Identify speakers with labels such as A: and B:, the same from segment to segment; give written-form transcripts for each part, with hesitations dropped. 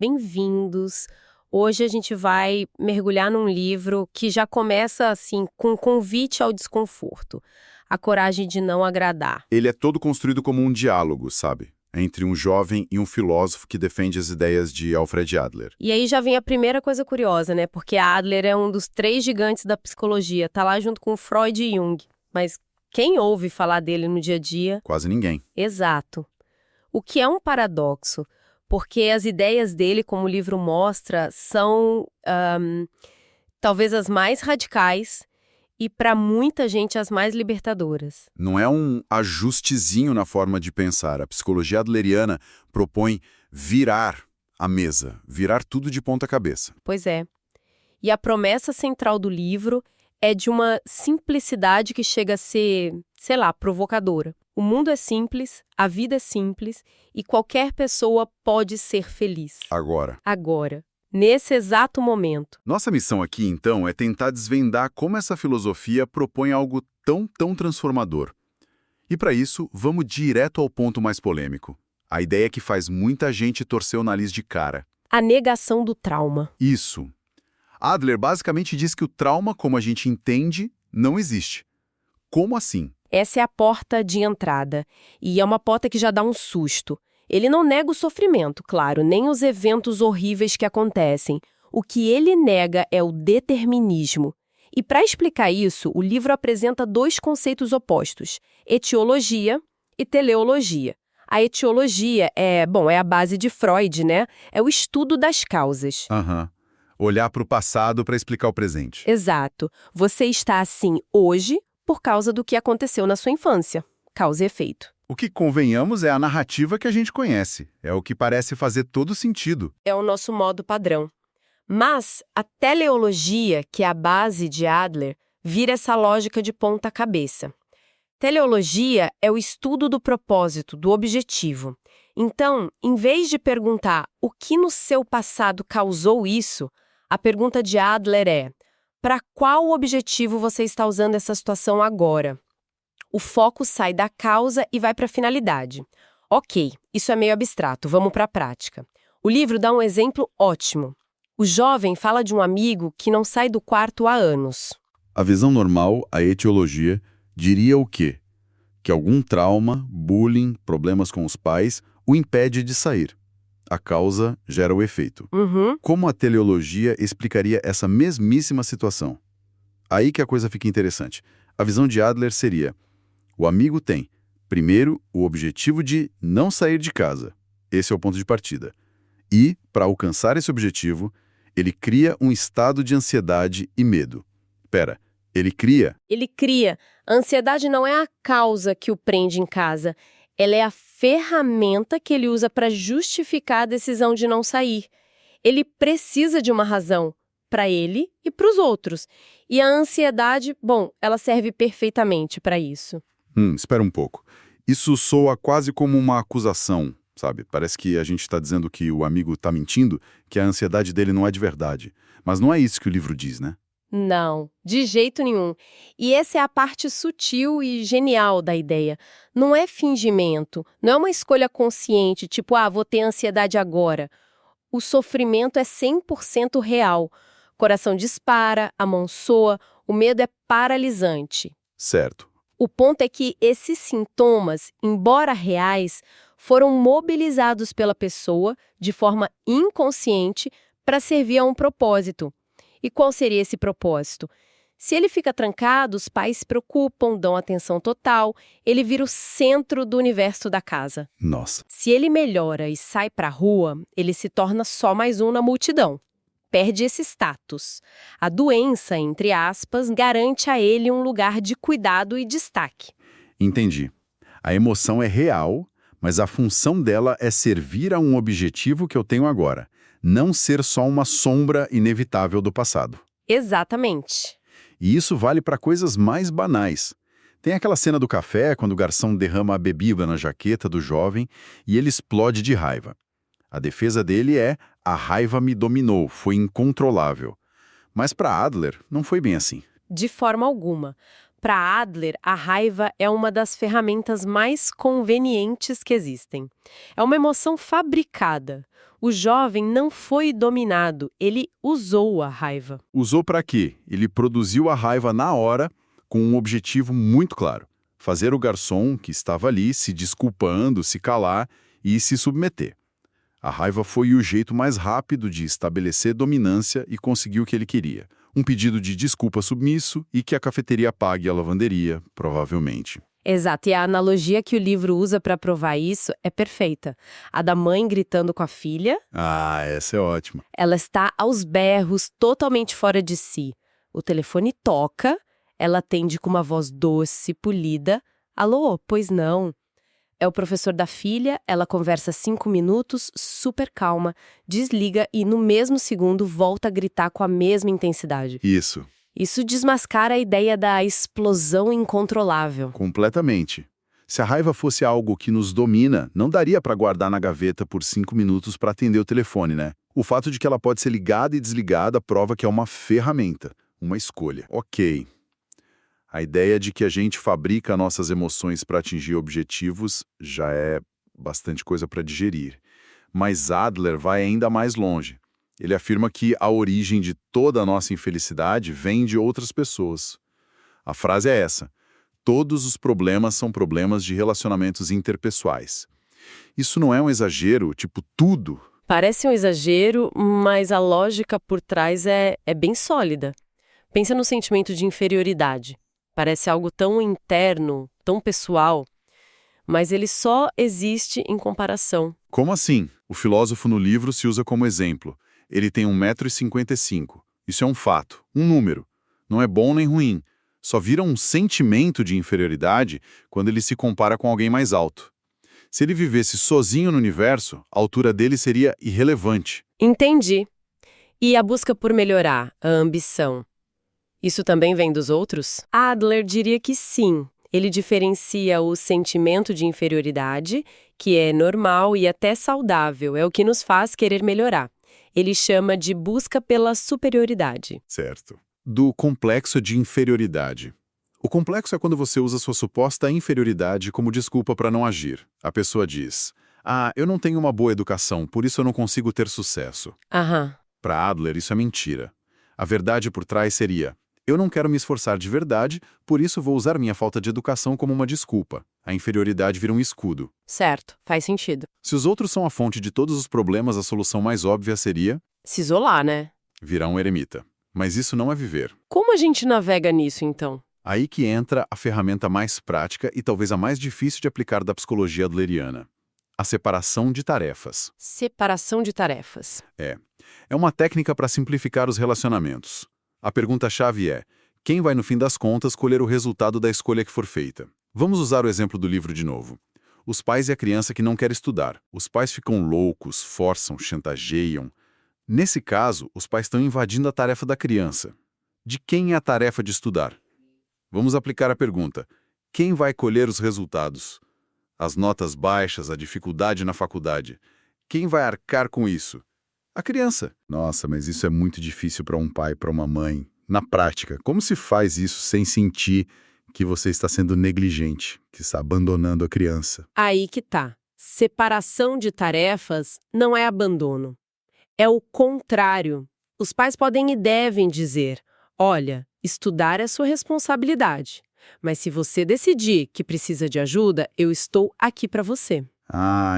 A: bem-vindos. Hoje a gente vai mergulhar num livro que já começa assim com um convite ao desconforto, a coragem de não agradar.
B: Ele é todo construído como um diálogo, sabe? Entre um jovem e um filósofo que defende as ideias de Alfred Adler.
A: E aí já vem a primeira coisa curiosa, né? Porque Adler é um dos 3 gigantes da psicologia, tá lá junto com Freud e Jung. Mas quem ouve falar dele no dia a dia?
B: Quase ninguém.
A: Exato. O que é um paradoxo, porque as ideias dele, como o livro mostra, são talvez as mais radicais e, para muita gente, as mais libertadoras.
B: Não é um ajustezinho na forma de pensar. A psicologia adleriana propõe virar a mesa, virar tudo de ponta cabeça.
A: Pois é. E a promessa central do livro é de uma simplicidade que chega a ser, sei lá, provocadora. O mundo é simples, a vida é simples e qualquer pessoa pode ser feliz. Agora. Nesse exato momento.
B: Nossa missão aqui, então, é tentar desvendar como essa filosofia propõe algo tão transformador. E para isso, vamos direto ao ponto mais polêmico. A ideia que faz muita gente torcer o nariz de cara.
A: A negação do trauma.
B: Isso. Adler basicamente diz que o trauma, como a gente entende, não existe. Como assim?
A: Essa é a porta de entrada. E é uma porta que já dá um susto. Ele não nega o sofrimento, claro, nem os eventos horríveis que acontecem. O que ele nega é o determinismo. E para explicar isso, o livro apresenta 2 conceitos opostos: etiologia e teleologia. A etiologia é a base de Freud, né? É o estudo das causas.
B: Olhar para o passado para explicar o presente.
A: Exato. Você está assim hoje por causa do que aconteceu na sua infância. Causa e efeito.
B: O que, convenhamos, é a narrativa que a gente conhece. É o que parece fazer todo sentido.
A: É o nosso modo padrão. Mas a teleologia, que é a base de Adler, vira essa lógica de ponta cabeça. Teleologia é o estudo do propósito, do objetivo. Então, em vez de perguntar o que no seu passado causou isso, a pergunta de Adler é: para qual objetivo você está usando essa situação agora? O foco sai da causa e vai para a finalidade. Ok, isso é meio abstrato, vamos para a prática. O livro dá um exemplo ótimo. O jovem fala de um amigo que não sai do quarto há anos.
B: A visão normal, a etiologia, diria o quê? Que algum trauma, bullying, problemas com os pais, o impede de sair. A causa gera o efeito. Como a teleologia explicaria essa mesmíssima situação? Aí que a coisa fica interessante. A visão de Adler seria: o amigo tem, primeiro, o objetivo de não sair de casa. Esse é o ponto de partida. E, para alcançar esse objetivo, ele cria um estado de ansiedade e medo. Ele cria?
A: Ele cria. A ansiedade não é a causa que o prende em casa. Ela é a ferramenta que ele usa para justificar a decisão de não sair. Ele precisa de uma razão para ele e para os outros. E a ansiedade, ela serve perfeitamente para isso.
B: Espera um pouco. Isso soa quase como uma acusação, sabe? Parece que a gente está dizendo que o amigo está mentindo, que a ansiedade dele não é de verdade. Mas não é isso que o livro diz, né?
A: Não, de jeito nenhum. E essa é a parte sutil e genial da ideia. Não é fingimento, não é uma escolha consciente, tipo, vou ter ansiedade agora. O sofrimento é 100% real. O coração dispara, a mão soa, o medo é paralisante.
B: Certo.
A: O ponto é que esses sintomas, embora reais, foram mobilizados pela pessoa de forma inconsciente para servir a um propósito. E qual seria esse propósito? Se ele fica trancado, os pais se preocupam, dão atenção total, ele vira o centro do universo da casa.
B: Nossa.
A: Se ele melhora e sai para a rua, ele se torna só mais um na multidão. Perde esse status. A doença, entre aspas, garante a ele um lugar de cuidado e destaque.
B: Entendi. A emoção é real, mas a função dela é servir a um objetivo que eu tenho agora, não ser só uma sombra inevitável do passado.
A: Exatamente.
B: E isso vale para coisas mais banais. Tem aquela cena do café, quando o garçom derrama a bebida na jaqueta do jovem e ele explode de raiva. A defesa dele é: a raiva me dominou, foi incontrolável. Mas para Adler, não foi bem assim.
A: De forma alguma. Para Adler, a raiva é uma das ferramentas mais convenientes que existem. É uma emoção fabricada, O jovem não foi dominado, ele usou a raiva.
B: Usou para quê? Ele produziu a raiva na hora com um objetivo muito claro: fazer o garçom, que estava ali, se desculpando, se calar e se submeter. A raiva foi o jeito mais rápido de estabelecer dominância e conseguir o que ele queria. Um pedido de desculpa submisso e que a cafeteria pague a lavanderia, provavelmente.
A: Exato, e a analogia que o livro usa para provar isso é perfeita. A da mãe gritando com a filha.
B: Ah, essa é ótima.
A: Ela está aos berros, totalmente fora de si. O telefone toca, ela atende com uma voz doce, polida. Alô, pois não. É o professor da filha, ela conversa 5 minutos, super calma, desliga e no mesmo segundo volta a gritar com a mesma intensidade.
B: Isso.
A: Isso desmascara a ideia da explosão incontrolável.
B: Completamente. Se a raiva fosse algo que nos domina, não daria para guardar na gaveta por 5 minutos para atender o telefone, né? O fato de que ela pode ser ligada e desligada prova que é uma ferramenta, uma escolha. Ok. A ideia de que a gente fabrica nossas emoções para atingir objetivos já é bastante coisa para digerir. Mas Adler vai ainda mais longe. Ele afirma que a origem de toda a nossa infelicidade vem de outras pessoas. A frase é essa: todos os problemas são problemas de relacionamentos interpessoais. Isso não é um exagero, tipo tudo.
A: Parece um exagero, mas a lógica por trás é bem sólida. Pensa no sentimento de inferioridade. Parece algo tão interno, tão pessoal, mas ele só existe em comparação.
B: Como assim? O filósofo no livro se usa como exemplo. Ele tem 1,55 m. Isso é um fato, um número. Não é bom nem ruim. Só vira um sentimento de inferioridade quando ele se compara com alguém mais alto. Se ele vivesse sozinho no universo, a altura dele seria irrelevante.
A: Entendi. E a busca por melhorar, a ambição? Isso também vem dos outros? Adler diria que sim. Ele diferencia o sentimento de inferioridade, que é normal e até saudável, é o que nos faz querer melhorar. Ele chama de busca pela superioridade.
B: Certo. Do complexo de inferioridade. O complexo é quando você usa sua suposta inferioridade como desculpa para não agir. A pessoa diz: eu não tenho uma boa educação, por isso eu não consigo ter sucesso.
A: Aham.
B: Para Adler, isso é mentira. A verdade por trás seria: eu não quero me esforçar de verdade, por isso vou usar minha falta de educação como uma desculpa. A inferioridade vira um escudo.
A: Certo, faz sentido.
B: Se os outros são a fonte de todos os problemas, a solução mais óbvia seria
A: Se isolar, né?
B: virar um eremita. Mas isso não é viver.
A: Como a gente navega nisso, então?
B: Aí que entra a ferramenta mais prática e talvez a mais difícil de aplicar da psicologia adleriana: a separação de tarefas.
A: Separação de tarefas.
B: É uma técnica para simplificar os relacionamentos. A pergunta-chave é: quem vai, no fim das contas, colher o resultado da escolha que for feita? Vamos usar o exemplo do livro de novo. Os pais e a criança que não quer estudar. Os pais ficam loucos, forçam, chantageiam. Nesse caso, os pais estão invadindo a tarefa da criança. De quem é a tarefa de estudar? Vamos aplicar a pergunta: quem vai colher os resultados? As notas baixas, a dificuldade na faculdade. Quem vai arcar com isso? A criança. Nossa, mas isso é muito difícil para um pai, para uma mãe. Na prática, como se faz isso sem sentir que você está sendo negligente, que está abandonando a criança?
A: Aí que tá. Separação de tarefas não é abandono. É o contrário. Os pais podem e devem dizer: olha, estudar é sua responsabilidade, mas se você decidir que precisa de ajuda, eu estou aqui para você.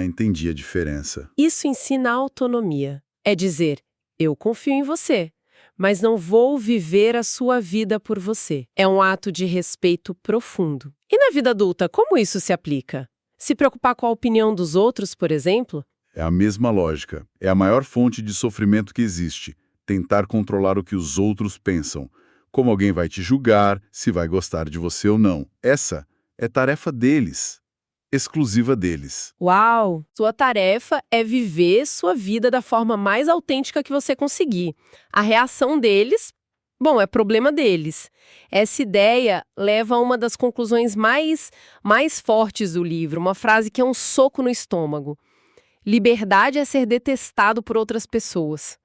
B: Entendi a diferença.
A: Isso ensina autonomia. É dizer: eu confio em você, mas não vou viver a sua vida por você. É um ato de respeito profundo. E na vida adulta, como isso se aplica? Se preocupar com a opinião dos outros, por exemplo?
B: É a mesma lógica. É a maior fonte de sofrimento que existe. Tentar controlar o que os outros pensam. Como alguém vai te julgar, se vai gostar de você ou não. Essa é tarefa deles. Exclusiva deles.
A: Uau! Sua tarefa é viver sua vida da forma mais autêntica que você conseguir. A reação deles, é problema deles. Essa ideia leva a uma das conclusões mais fortes do livro, uma frase que é um soco no estômago. Liberdade é ser detestado por outras pessoas.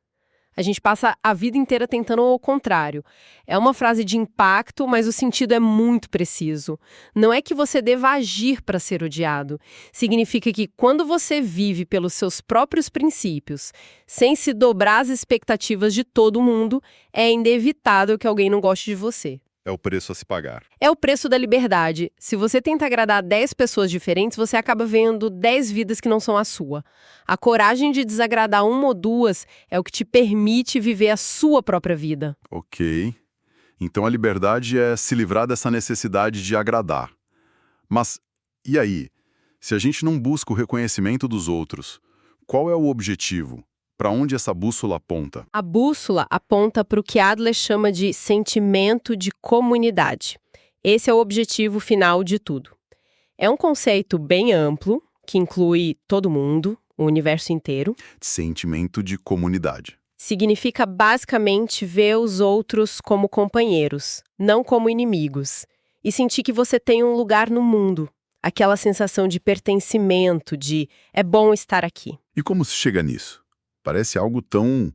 A: A gente passa a vida inteira tentando ao contrário. É uma frase de impacto, mas o sentido é muito preciso. Não é que você deva agir para ser odiado. Significa que quando você vive pelos seus próprios princípios, sem se dobrar às expectativas de todo mundo, é inevitável que alguém não goste de você.
B: É o preço a se pagar.
A: É o preço da liberdade. Se você tenta agradar 10 pessoas diferentes, você acaba vendo 10 vidas que não são a sua. A coragem de desagradar uma ou duas é o que te permite viver a sua própria vida.
B: Ok. Então a liberdade é se livrar dessa necessidade de agradar. Mas, e aí? Se a gente não busca o reconhecimento dos outros, qual é o objetivo? Para onde essa bússola aponta?
A: A bússola aponta para o que Adler chama de sentimento de comunidade. Esse é o objetivo final de tudo. É um conceito bem amplo, que inclui todo mundo, o universo inteiro.
B: Sentimento de comunidade.
A: Significa basicamente ver os outros como companheiros, não como inimigos. E sentir que você tem um lugar no mundo. Aquela sensação de pertencimento, de é bom estar aqui.
B: E como se chega nisso? Parece algo tão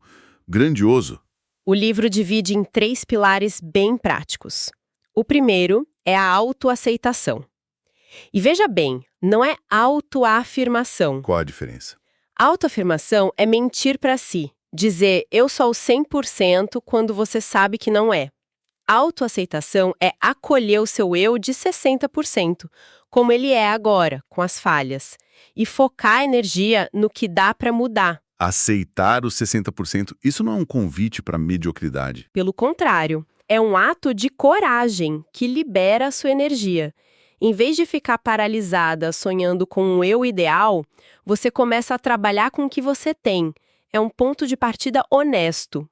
B: grandioso.
A: O livro divide em 3 pilares bem práticos. O primeiro é a autoaceitação. E veja bem, não é autoafirmação.
B: Qual a diferença?
A: Autoafirmação é mentir para si, dizer eu sou 100% quando você sabe que não é. Autoaceitação é acolher o seu eu de 60%, como ele é agora, com as falhas, e focar a energia no que dá para mudar.
B: Aceitar os 60%, isso não é um convite para mediocridade.
A: Pelo contrário, é um ato de coragem que libera a sua energia. Em vez de ficar paralisada sonhando com um eu ideal, você começa a trabalhar com o que você tem. É um ponto de partida honesto.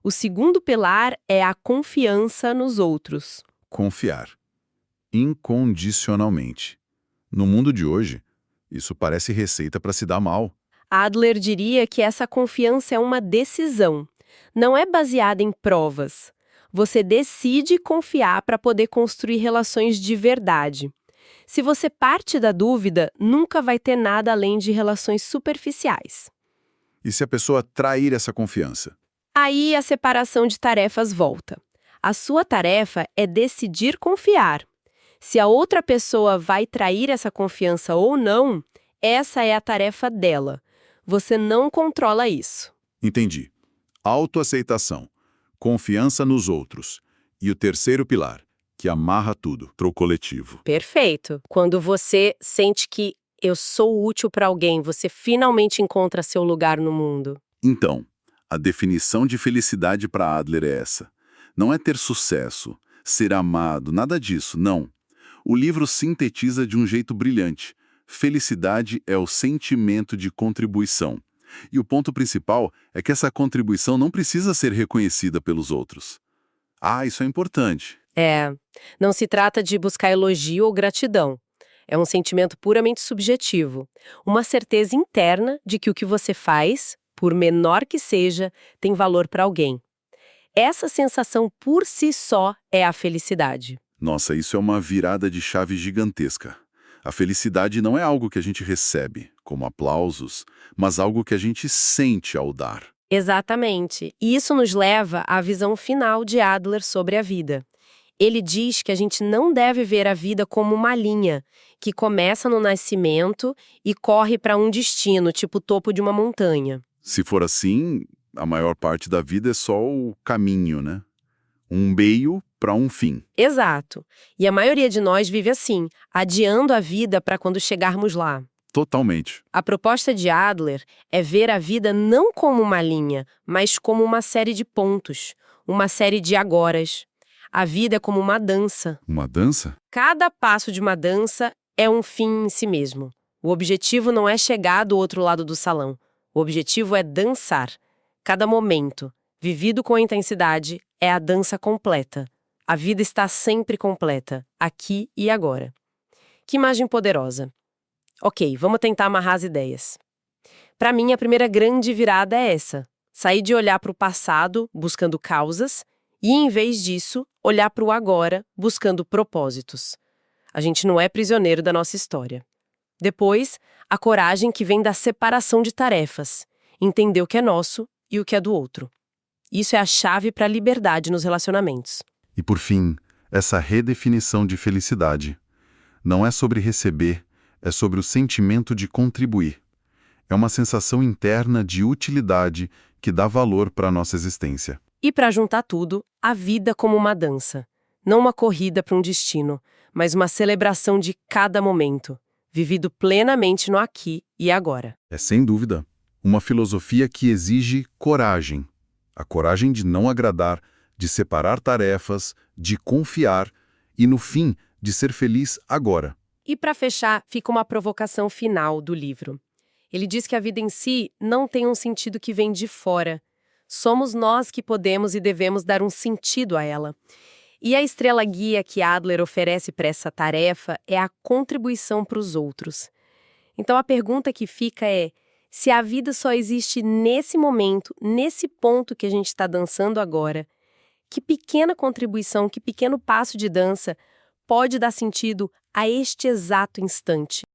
A: O segundo pilar é a confiança nos outros.
B: Confiar. Incondicionalmente. No mundo de hoje, isso parece receita para se dar mal.
A: Adler diria que essa confiança é uma decisão. Não é baseada em provas. Você decide confiar para poder construir relações de verdade. Se você parte da dúvida, nunca vai ter nada além de relações superficiais.
B: E se a pessoa trair essa confiança?
A: Aí a separação de tarefas volta. A sua tarefa é decidir confiar. Se a outra pessoa vai trair essa confiança ou não, essa é a tarefa dela. Você não controla isso.
B: Entendi. Autoaceitação, confiança nos outros. E o terceiro pilar, que amarra tudo, pro coletivo.
A: Perfeito. Quando você sente que eu sou útil para alguém, você finalmente encontra seu lugar no mundo.
B: Então, a definição de felicidade para Adler é essa. Não é ter sucesso, ser amado, nada disso, não. O livro sintetiza de um jeito brilhante. Felicidade é o sentimento de contribuição. E o ponto principal é que essa contribuição não precisa ser reconhecida pelos outros. Ah, isso é importante.
A: Não se trata de buscar elogio ou gratidão. É um sentimento puramente subjetivo. Uma certeza interna de que o que você faz, por menor que seja, tem valor para alguém. Essa sensação por si só é a felicidade.
B: Nossa, isso é uma virada de chave gigantesca. A felicidade não é algo que a gente recebe, como aplausos, mas algo que a gente sente ao dar.
A: Exatamente. E isso nos leva à visão final de Adler sobre a vida. Ele diz que a gente não deve ver a vida como uma linha, que começa no nascimento e corre para um destino, tipo o topo de uma montanha.
B: Se for assim, a maior parte da vida é só o caminho, né? Um meio para um fim.
A: Exato. E a maioria de nós vive assim, adiando a vida para quando chegarmos lá.
B: Totalmente.
A: A proposta de Adler é ver a vida não como uma linha, mas como uma série de pontos, uma série de agoras. A vida é como uma dança.
B: Uma dança?
A: Cada passo de uma dança é um fim em si mesmo. O objetivo não é chegar do outro lado do salão. O objetivo é dançar. Cada momento, vivido com intensidade, é a dança completa. A vida está sempre completa, aqui e agora. Que imagem poderosa. Ok, vamos tentar amarrar as ideias. Para mim, a primeira grande virada é essa. Sair de olhar para o passado, buscando causas, e, em vez disso, olhar para o agora, buscando propósitos. A gente não é prisioneiro da nossa história. Depois, a coragem que vem da separação de tarefas. Entender o que é nosso e o que é do outro. Isso é a chave para a liberdade nos relacionamentos.
B: E por fim, essa redefinição de felicidade. Não é sobre receber, é sobre o sentimento de contribuir. É uma sensação interna de utilidade que dá valor para a nossa existência.
A: E para juntar tudo, a vida como uma dança. Não uma corrida para um destino, mas uma celebração de cada momento, vivido plenamente no aqui e agora.
B: É, sem dúvida, uma filosofia que exige coragem. A coragem de não agradar, de separar tarefas, de confiar e, no fim, de ser feliz agora.
A: E para fechar, fica uma provocação final do livro. Ele diz que a vida em si não tem um sentido que vem de fora. Somos nós que podemos e devemos dar um sentido a ela. E a estrela guia que Adler oferece para essa tarefa é a contribuição para os outros. Então a pergunta que fica é: se a vida só existe nesse momento, nesse ponto que a gente está dançando agora, que pequena contribuição, que pequeno passo de dança pode dar sentido a este exato instante?